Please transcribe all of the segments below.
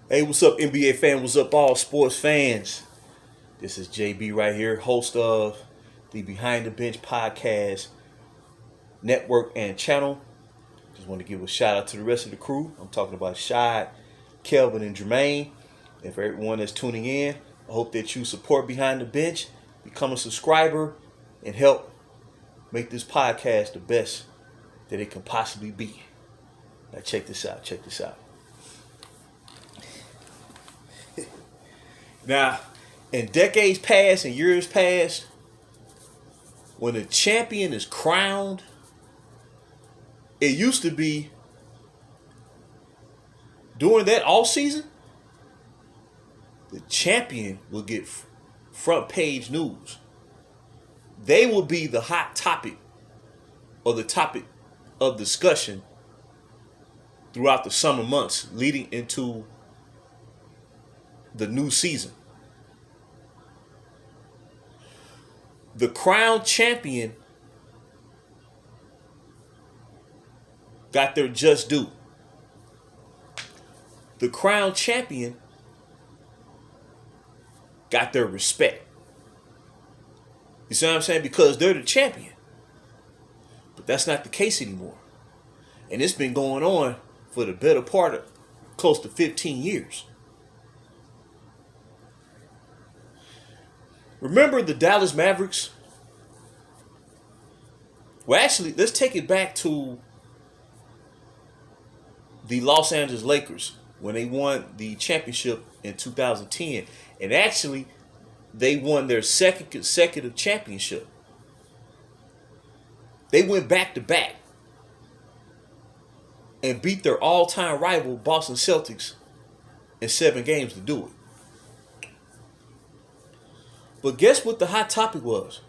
Hey, what's up, NBA fan? What's up, all sports fans? This is JB right here, host of the Behind the Bench podcast network and channel. Just want to give a shout out to the rest of the crew. I'm talking about Shad, Kelvin, and Jermaine. And for everyone that's tuning in, I hope that you support Behind the Bench, become a subscriber, and help make this podcast the best that it can possibly be. Now check this out. Check this out. Now, in decades past and years past, when a champion is crowned, it used to be during that off season, the champion will get front page news. They will be the hot topic or the topic of discussion throughout the summer months leading into the new season. The crowned champion got their just due. The crowned champion got their respect. You see what I'm saying? Because they're the champion. But that's not the case anymore. And it's been going on for the better part of close to 15 years. Remember the Dallas Mavericks? Well, actually, let's take it back to the Los Angeles Lakers when they won the championship in 2010. And actually, they won their second consecutive championship. They went back to back and beat their all-time rival Boston Celtics in 7 games to do it. But guess what the hot topic was?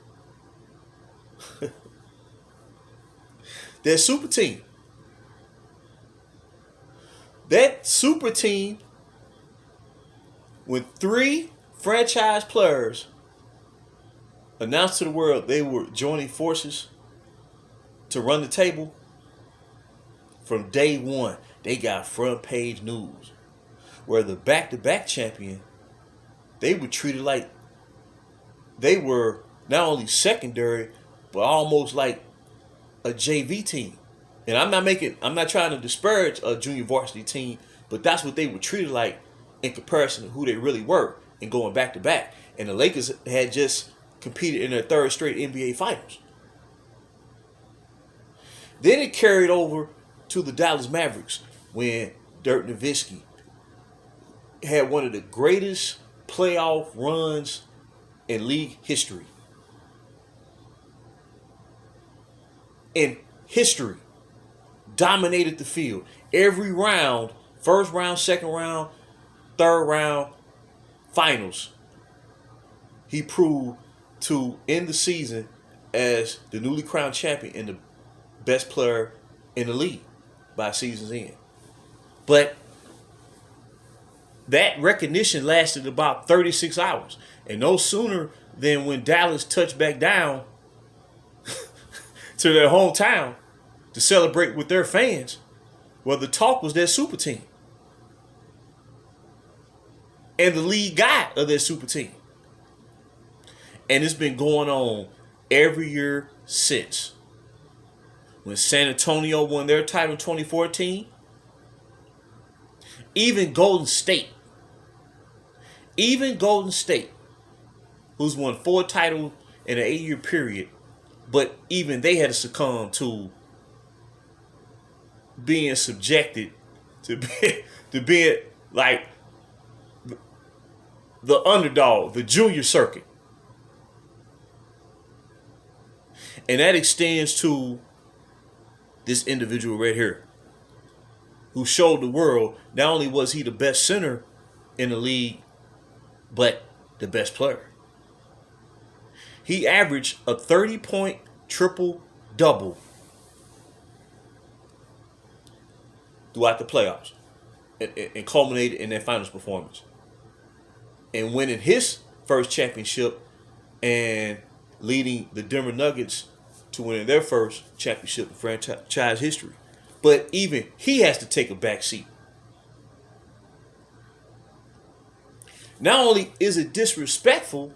Their super team. That super team, when 3 franchise players announced to the world they were joining forces to run the table, from day one, they got front page news. Where the back-to-back champion, they were treated like they were not only secondary, but almost like a JV team. And I'm not trying to disparage a junior varsity team, but that's what they were treated like in comparison to who they really were and going back to back. And the Lakers had just competed in their 3rd straight NBA Finals. Then it carried over to the Dallas Mavericks when Dirk Nowitzki had one of the greatest playoff runs in league history. In history. Dominated the field. Every round, first round, second round, third round, finals. He proved to end the season as the newly crowned champion and the best player in the league by season's end. But that recognition lasted about 36 hours. And no sooner than when Dallas touched back down to their hometown to celebrate with their fans, well, the talk was their super team. And the lead guy of their super team. And it's been going on every year since. When San Antonio won their title in 2014, even Golden State, who's won 4 titles in an 8-year period, but even they had to succumb to being subjected to being like the underdog, the junior circuit. And that extends to this individual right here, who showed the world not only was he the best center in the league, but the best player. He averaged a 30-point triple-double throughout the playoffs and culminated in their finals performance. And winning his first championship and leading the Denver Nuggets to winning their first championship in franchise history. But even he has to take a back seat. Not only is it disrespectful,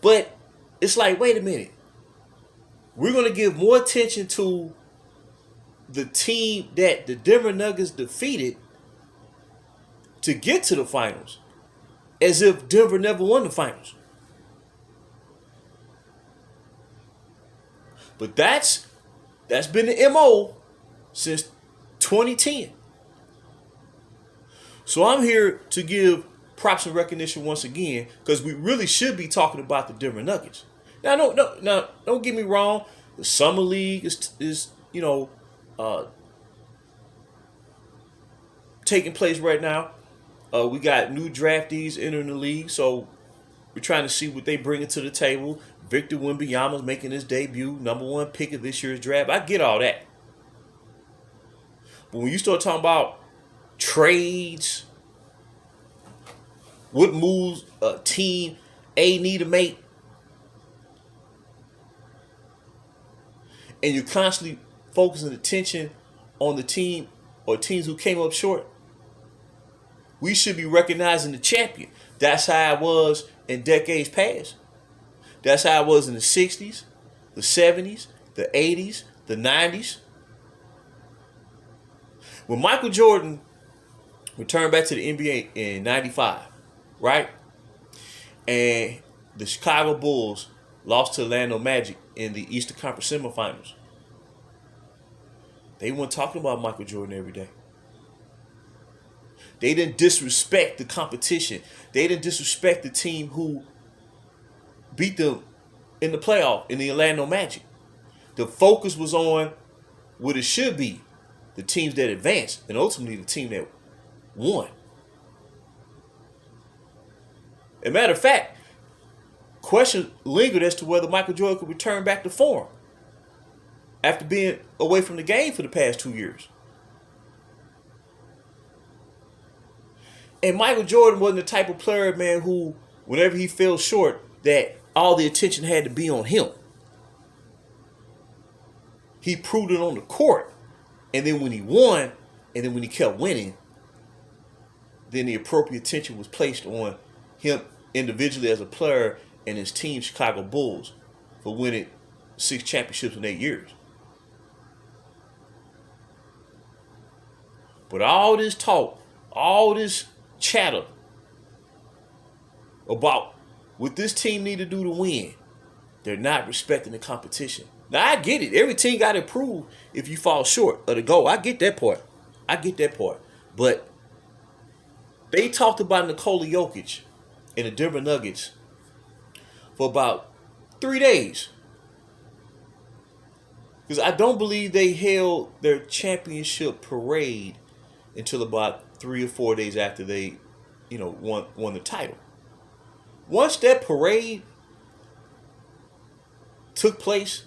but it's like, wait a minute. We're going to give more attention to the team that the Denver Nuggets defeated to get to the finals, as if Denver never won the finals. But that's been the MO since 2010. So I'm here to give props and recognition once again, because we really should be talking about the Denver Nuggets. Now, don't get me wrong. The summer league is taking place right now. We got new draftees entering the league, so we're trying to see what they bring to the table. Victor Wembanyama's making his debut, #1 pick of this year's draft. I get all that. But when you start talking about trades, what moves team A need to make, and you're constantly focusing attention on the team or teams who came up short, we should be recognizing the champion. That's how it was in decades past. That's how it was in the 60s, the 70s, the 80s, the 90s. When Michael Jordan returned back to the NBA in 95, right? And the Chicago Bulls lost to Orlando Magic in the Eastern Conference semifinals. They weren't talking about Michael Jordan every day. They didn't disrespect the competition. They didn't disrespect the team who beat them in the playoff in the Orlando Magic. The focus was on what it should be, the teams that advanced, and ultimately the team that won. As a matter of fact, questions lingered as to whether Michael Jordan could return back to form after being away from the game for the past 2 years. And Michael Jordan wasn't the type of player, man, who, whenever he fell short, that all the attention had to be on him. He proved it on the court. And then when he won, and then when he kept winning, then the appropriate attention was placed on him individually as a player and his team, Chicago Bulls, for winning 6 championships in 8 years. But all this talk, all this chatter about what this team need to do to win, they're not respecting the competition. Now, I get it. Every team got to improve if you fall short of the goal. I get that part. But they talked about Nikola Jokic and the Denver Nuggets for about 3 days. Because I don't believe they held their championship parade until about 3 or 4 days after they, won the title. Once that parade took place,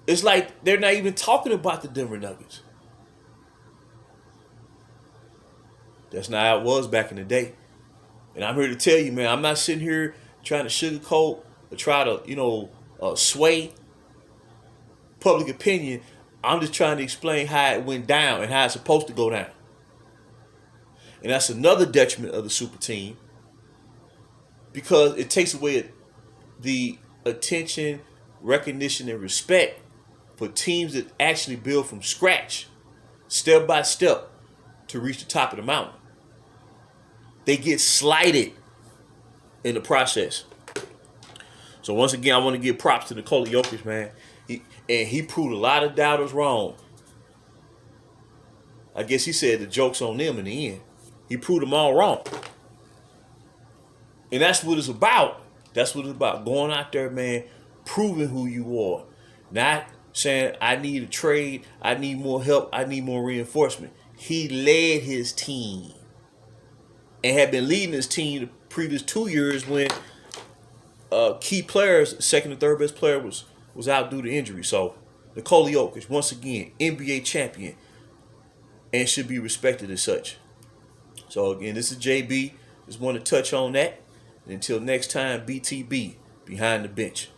it's like they're not even talking about the Denver Nuggets. That's not how it was back in the day. And I'm here to tell you, man, I'm not sitting here trying to sugarcoat or try to, sway public opinion. I'm just trying to explain how it went down and how it's supposed to go down. And that's another detriment of the super team, because it takes away the attention, recognition, and respect for teams that actually build from scratch, step by step, to reach the top of the mountain. They get slighted in the process. So once again, I want to give props to Nikola Jokic, man. He proved a lot of doubters wrong. I guess he said the joke's on them in the end. He proved them all wrong. And that's what it's about. That's what it's about. Going out there, man, proving who you are. Not saying, I need a trade, I need more help, I need more reinforcement. He led his team and had been leading his team the previous 2 years when key players, second and third best player, was out due to injury. So Nikola Jokic, once again, NBA champion, and should be respected as such. So again, this is JB. Just want to touch on that. And until next time, BTB, behind the bench.